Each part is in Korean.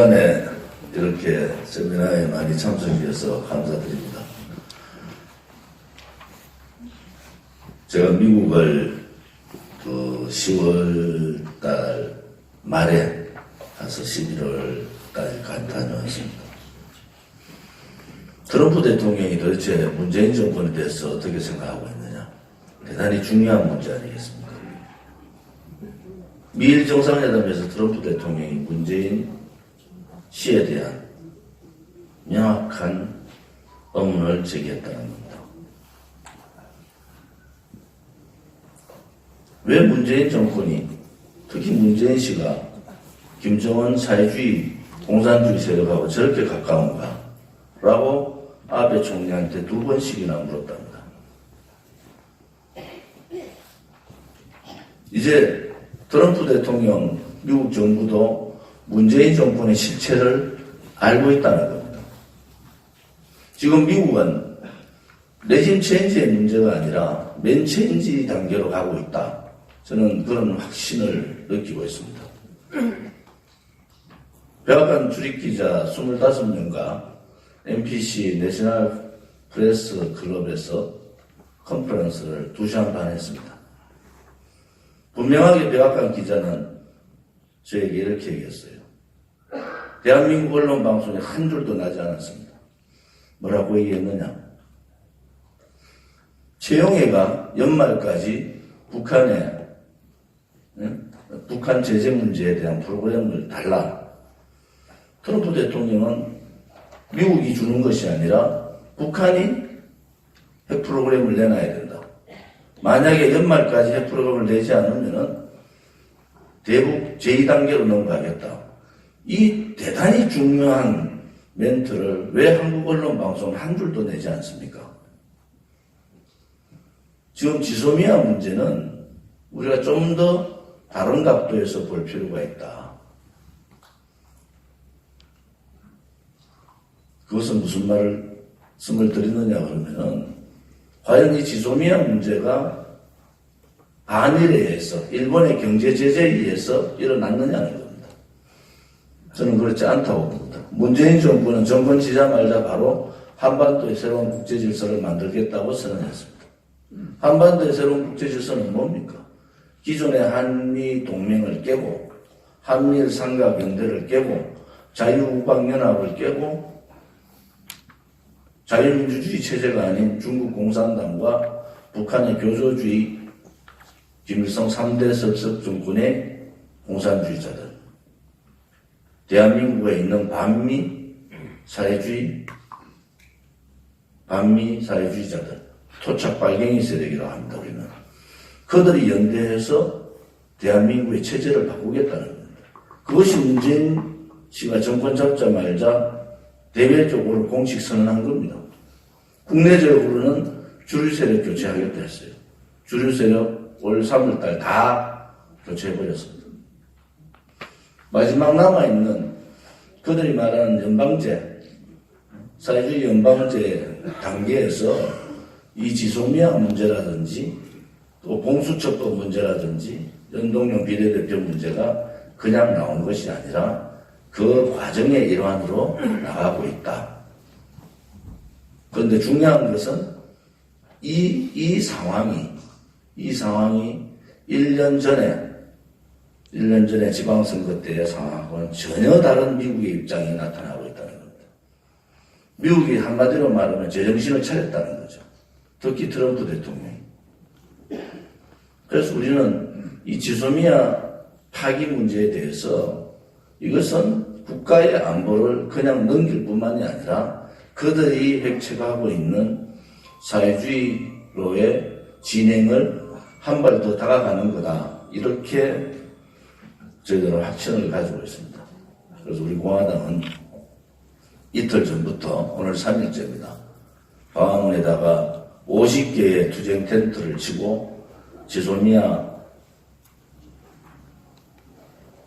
시간에 이렇게 세미나에 많이 참석해 주셔서 감사드립니다. 제가 미국을 10월 달 말에 가서 11월까지 다녀왔습니다. 트럼프 대통령이 도대체 문재인 정권에 대해서 어떻게 생각하고 있느냐. 대단히 중요한 문제 아니겠습니까? 미일 정상회담에서 트럼프 대통령이 문재인 씨에 대한 명확한 의문을 제기했다는 겁니다. 왜 문재인 정권이, 특히 문재인 씨가 김정은 사회주의, 공산주의 세력하고 저렇게 가까운가? 라고 아베 총리한테 2번씩이나 물었답니다. 이제 트럼프 대통령, 미국 정부도 문재인 정권의 실체를 알고 있다는 겁니다. 지금 미국은 레짐 체인지의 문제가 아니라 맨 체인지 단계로 가고 있다. 저는 그런 확신을 느끼고 있습니다. 백악관 출입기자 25명과 NPC 내셔널 프레스 클럽에서 컨퍼런스를 2시간 반 했습니다. 분명하게 백악관 기자는 저에게 이렇게 얘기했어요. 대한민국 언론 방송에 한 줄도 나지 않았습니다. 뭐라고 얘기했느냐? 최영애가 연말까지 북한 제재 문제에 대한 프로그램을 달라. 트럼프 대통령은 미국이 주는 것이 아니라 북한이 핵 프로그램을 내놔야 된다. 만약에 연말까지 핵 프로그램을 내지 않으면은 대북 제2단계로 넘어가겠다. 이 대단히 중요한 멘트를 왜 한국 언론 방송은 한 줄도 내지 않습니까? 지금 지소미아 문제는 우리가 좀 더 다른 각도에서 볼 필요가 있다. 그것은 무슨 말씀을 드리느냐 그러면은 과연 이 지소미아 문제가 한일에 의해서 일본의 경제 제재에 의해서 일어났느냐는 겁니다. 저는 그렇지 않다고 봅니다. 문재인 정부는 정권 지자마자 바로 한반도의 새로운 국제 질서를 만들겠다고 선언했습니다. 한반도의 새로운 국제 질서는 뭡니까? 기존의 한미 동맹을 깨고 한미일 삼각연대를 깨고 자유우방연합을 깨고 자유민주주의 체제가 아닌 중국 공산당과 북한의 교조주의 김일성 3대 석석 정권의 공산주의자들, 대한민국에 있는 반미 사회주의자들, 토착 빨갱이 세력이라고 합니다. 우리는 그들이 연대해서 대한민국의 체제를 바꾸겠다는 겁니다. 그것이 문재인 씨가 정권 잡자마자 대외적으로 공식 선언한 겁니다. 국내적으로는 주류 세력 교체하겠다 했어요. 주류 세력 올 3월달 다 교체해버렸습니다. 마지막 남아있는 그들이 말하는 연방제, 사회주의 연방제 단계에서 이 지소미아 문제라든지 또 공수처법 문제라든지 연동형 비례대표 문제가 그냥 나온 것이 아니라 그 과정의 일환으로 나가고 있다. 그런데 중요한 것은 이 상황이 1년 전에 지방선거 때의 상황하고는 전혀 다른 미국의 입장이 나타나고 있다는 겁니다. 미국이 한마디로 말하면 제정신을 차렸다는 거죠. 특히 트럼프 대통령이. 그래서 우리는 이 지소미아 파기 문제에 대해서 이것은 국가의 안보를 그냥 넘길 뿐만이 아니라 그들이 획책하고 있는 사회주의로의 진행을 한 발 더 다가가는 거다. 이렇게 저희들은 확신을 가지고 있습니다. 그래서 우리 공화당은 이틀 전부터 오늘 3일째입니다. 광화문에다가 50개의 투쟁 텐트를 치고 지소미아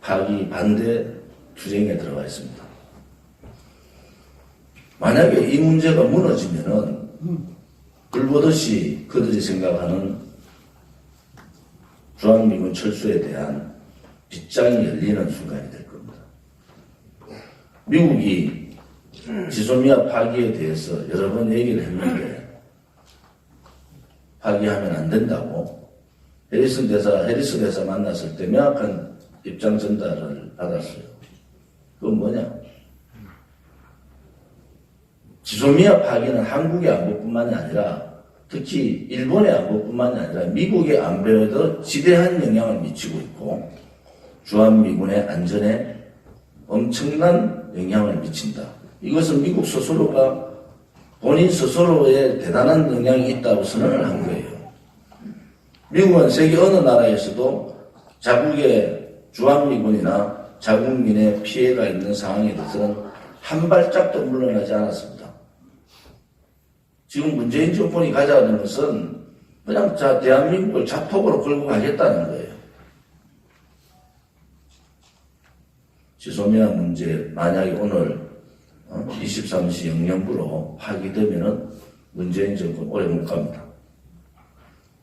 파기 반대 투쟁에 들어가 있습니다. 만약에 이 문제가 무너지면은 불보듯이 그들이 생각하는 주한미군 철수에 대한 빗장이 열리는 순간이 될 겁니다. 미국이 지소미아 파기에 대해서 여러 번 얘기를 했는데 파기하면 안 된다고 해리스 대사 만났을 때 명확한 입장 전달을 받았어요. 그건 뭐냐? 지소미아 파기는 한국의 안보뿐만이 아니라 특히 일본의 안보뿐만이 아니라 미국의 안보에도 지대한 영향을 미치고 있고 주한미군의 안전에 엄청난 영향을 미친다. 이것은 미국 스스로가 본인 스스로에 대단한 영향이 있다고 선언을 한 거예요. 미국은 세계 어느 나라에서도 자국의 주한미군이나 자국민의 피해가 있는 상황에 대해서는 한 발짝도 물러나지 않았습니다. 지금 문재인 정권이 가져가는 것은 그냥 대한민국을 자폭으로 끌고 가겠다는 거예요. 지소미아 문제 만약에 오늘 23시 00부로 파기되면은 문재인 정권 오래 못 갑니다.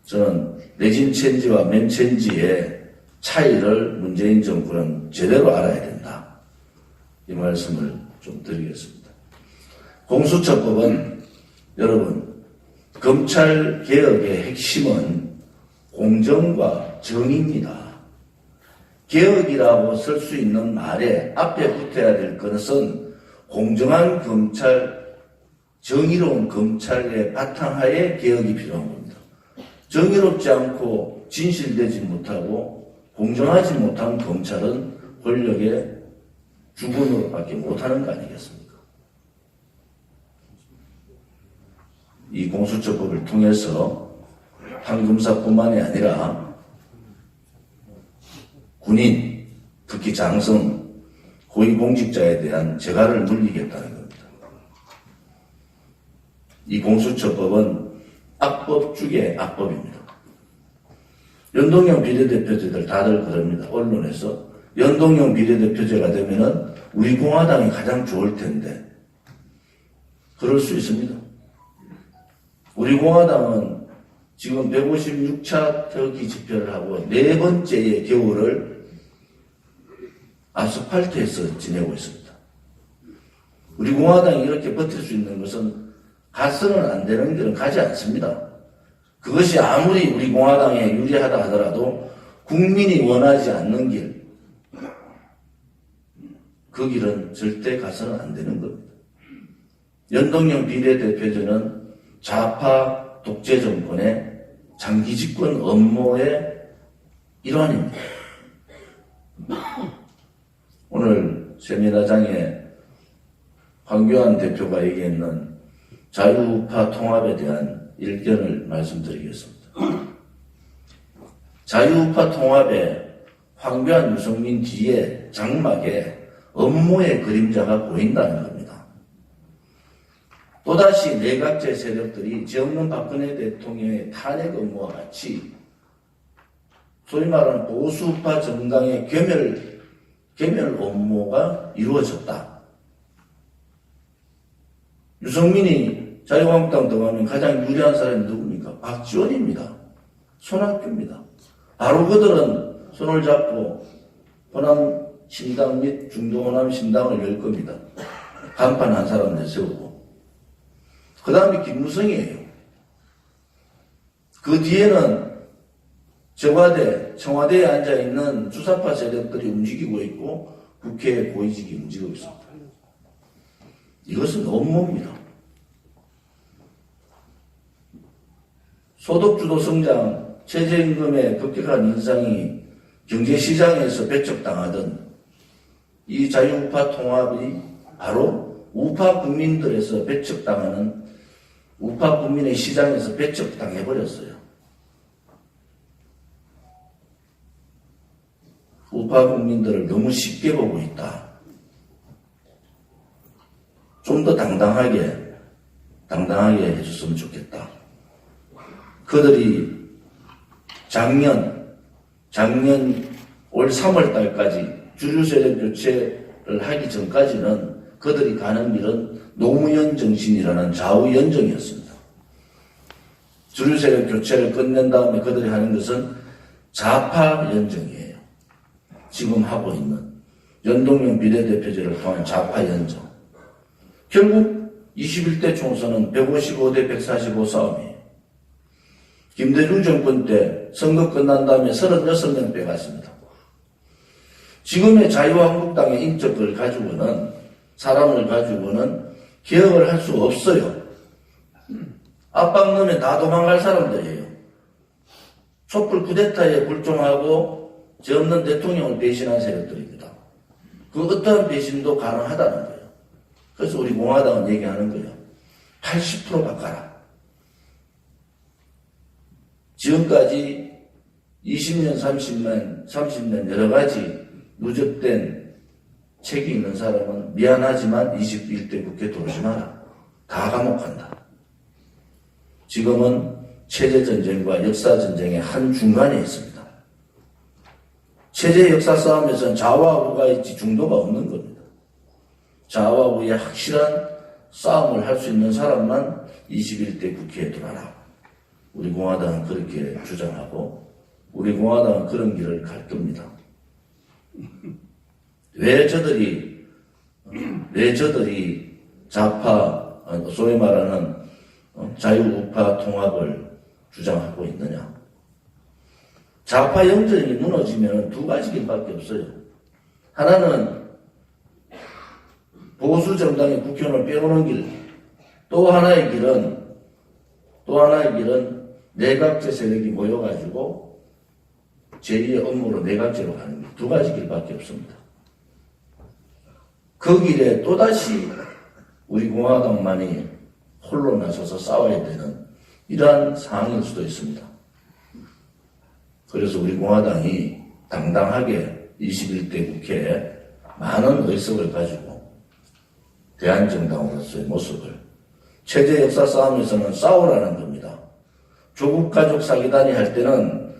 저는 레진 체인지와 맨 체인지의 차이를 문재인 정권은 제대로 알아야 된다. 이 말씀을 좀 드리겠습니다. 공수처법은 여러분 검찰 개혁의 핵심은 공정과 정의입니다. 개혁이라고 쓸 수 있는 말에 앞에 붙어야 될 것은 공정한 검찰, 정의로운 검찰의 바탕하에 개혁이 필요한 겁니다. 정의롭지 않고 진실되지 못하고 공정하지 못한 검찰은 권력의 주군으로밖에 못하는 거 아니겠습니까? 이 공수처법을 통해서 판검사뿐만이 아니라 군인, 특히 장성, 고위공직자에 대한 재갈을 물리겠다는 겁니다. 이 공수처법은 악법 중에 악법입니다. 연동형 비례대표제들 다들 그럽니다. 언론에서 연동형 비례대표제가 되면은 우리 공화당이 가장 좋을 텐데 그럴 수 있습니다. 우리 공화당은 지금 156차 특기 집회를 하고 네 번째의 겨울을 아스팔트에서 지내고 있습니다. 우리 공화당이 이렇게 버틸 수 있는 것은 가서는 안 되는 길은 가지 않습니다. 그것이 아무리 우리 공화당에 유리하다 하더라도 국민이 원하지 않는 길, 그 길은 절대 가서는 안 되는 겁니다. 연동형 비례대표제는 좌파 독재 정권의 장기 집권 업무의 일환입니다. 오늘 세미나장에 황교안 대표가 얘기했는 자유우파 통합에 대한 일견을 말씀드리겠습니다. 자유우파 통합에 황교안, 유승민 뒤에 장막에 업무의 그림자가 보인다는 겁니다. 또다시 내각제 세력들이 지역론 박근혜 대통령의 탄핵 업무와 같이 소위 말하는 보수파 정당의 괴멸 업무가 이루어졌다. 유승민이 자유한국당 들어가면 가장 유리한 사람이 누굽니까? 박지원입니다. 손학규입니다. 바로 그들은 손을 잡고 호남 신당 및 중도 호남 신당을 열 겁니다. 간판 한 사람 내세우고. 그 다음에 김무성이에요. 그 뒤에는 청와대에 앉아있는 주사파 세력들이 움직이고 있고 국회 고위직이 움직이고 있습니다. 이것은 업무입니다. 소득주도 성장, 최저임금의 급격한 인상이 경제시장에서 배척당하던 이 자유우파 통합이 바로 우파 국민들에서 배척당하는 우파 국민의 시장에서 배척당해버렸어요. 우파 국민들을 너무 쉽게 보고 있다. 좀 더 당당하게 해줬으면 좋겠다. 그들이 작년 올 3월 달까지 주류세력 교체를 하기 전까지는 그들이 가는 길은 노무현 정신이라는 좌우연정이었습니다. 주류세력 교체를 끝낸 다음에 그들이 하는 것은 좌파 연정이에요. 지금 하고 있는. 연동형 비례대표제를 통한 좌파 연정. 결국 21대 총선은 155대 145 싸움이에요. 김대중 정권 때 선거 끝난 다음에 36명 빼갔습니다. 지금의 자유한국당의 인적을 가지고는, 사람을 가지고는 개혁을 할 수 없어요. 압박 넣으면 다 도망갈 사람들이에요. 촛불 쿠데타에 불종하고 죄 없는 대통령을 배신한 세력들입니다. 그 어떠한 배신도 가능하다는 거예요. 그래서 우리 공화당은 얘기하는 거예요. 80% 바꿔라. 지금까지 20년, 30년 여러 가지 누적된 책이 있는 사람은 미안하지만 21대 국회 들어오지 마라. 다 감옥간다. 지금은 체제전쟁과 역사전쟁의 한 중간에 있습니다. 체제 역사 싸움에서는 좌와 우가 있지 중도가 없는 겁니다. 좌와 우의 확실한 싸움을 할 수 있는 사람만 21대 국회에 들어가라. 우리 공화당은 그렇게 주장하고 우리 공화당은 그런 길을 갈 겁니다. 왜 저들이 좌파, 소위 말하는 자유우파 통합을 주장하고 있느냐. 좌파 영전이 무너지면 두 가지 길밖에 없어요. 하나는 보수 정당의 국회의원을 빼오는 길, 또 하나의 길은 내각제 세력이 모여가지고 제2의 업무로 내각제로 가는 길, 두 가지 길밖에 없습니다. 그 길에 또다시 우리 공화당만이 홀로 나서서 싸워야 되는 이러한 상황일 수도 있습니다. 그래서 우리 공화당이 당당하게 21대 국회에 많은 의석을 가지고 대한정당으로서의 모습을, 체제 역사 싸움에서는 싸우라는 겁니다. 조국 가족 사기단이 할 때는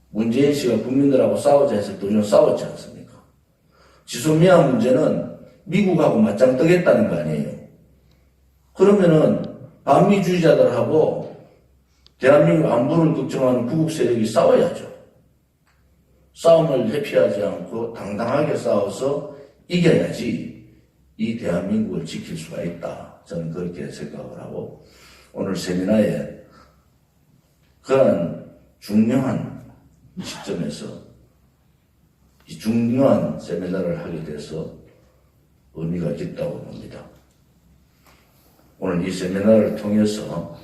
문재인 씨가 국민들하고 싸우자 했을 때 우리는 싸웠지 않습니까? 지소미아 문제는 미국하고 맞짱 뜨겠다는 거 아니에요. 그러면은 반미주의자들하고 대한민국 안보를 걱정하는 구국 세력이 싸워야죠. 싸움을 회피하지 않고 당당하게 싸워서 이겨야지 이 대한민국을 지킬 수가 있다. 저는 그렇게 생각을 하고 오늘 세미나에 그런 중요한 시점에서 이 중요한 세미나를 하게 돼서 의미가 있다고 봅니다. 오늘 이 세미나를 통해서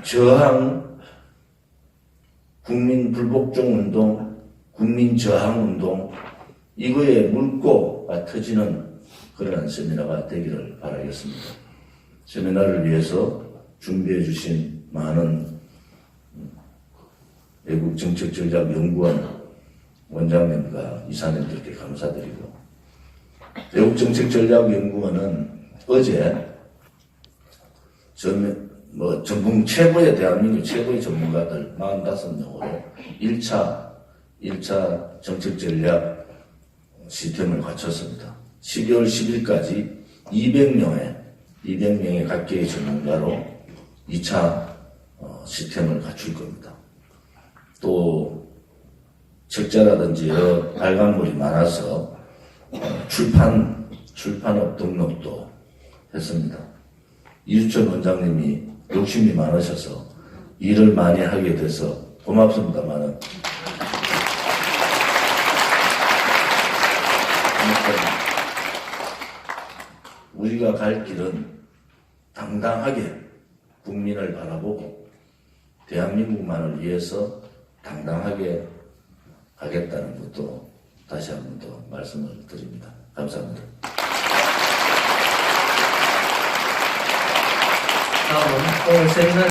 저항, 국민 불복종 운동, 국민 저항 운동, 이거에 물꼬가 터지는 그러한 세미나가 되기를 바라겠습니다. 세미나를 위해서 준비해 주신 많은 외국정책전략연구원 원장님과 이사님들께 감사드리고, 외국정책전략연구원은 어제 전국 최고의 대한민국 최고의 전문가들 45명으로 1차 정책전략 시스템을 갖췄습니다. 12월 10일까지 200명의 각계의 전문가로 2차 시스템을 갖출 겁니다. 또 책자라든지 여러 발간물이 많아서 출판업 등록도 했습니다. 이주철 원장님이 욕심이 많으셔서 일을 많이 하게 돼서 고맙습니다만은 우리가 갈 길은 당당하게 국민을 바라보고 대한민국만을 위해서 당당하게 가겠다는 것도 다시 한 번 더 말씀을 드립니다. 감사합니다. 다음은 오늘 세미나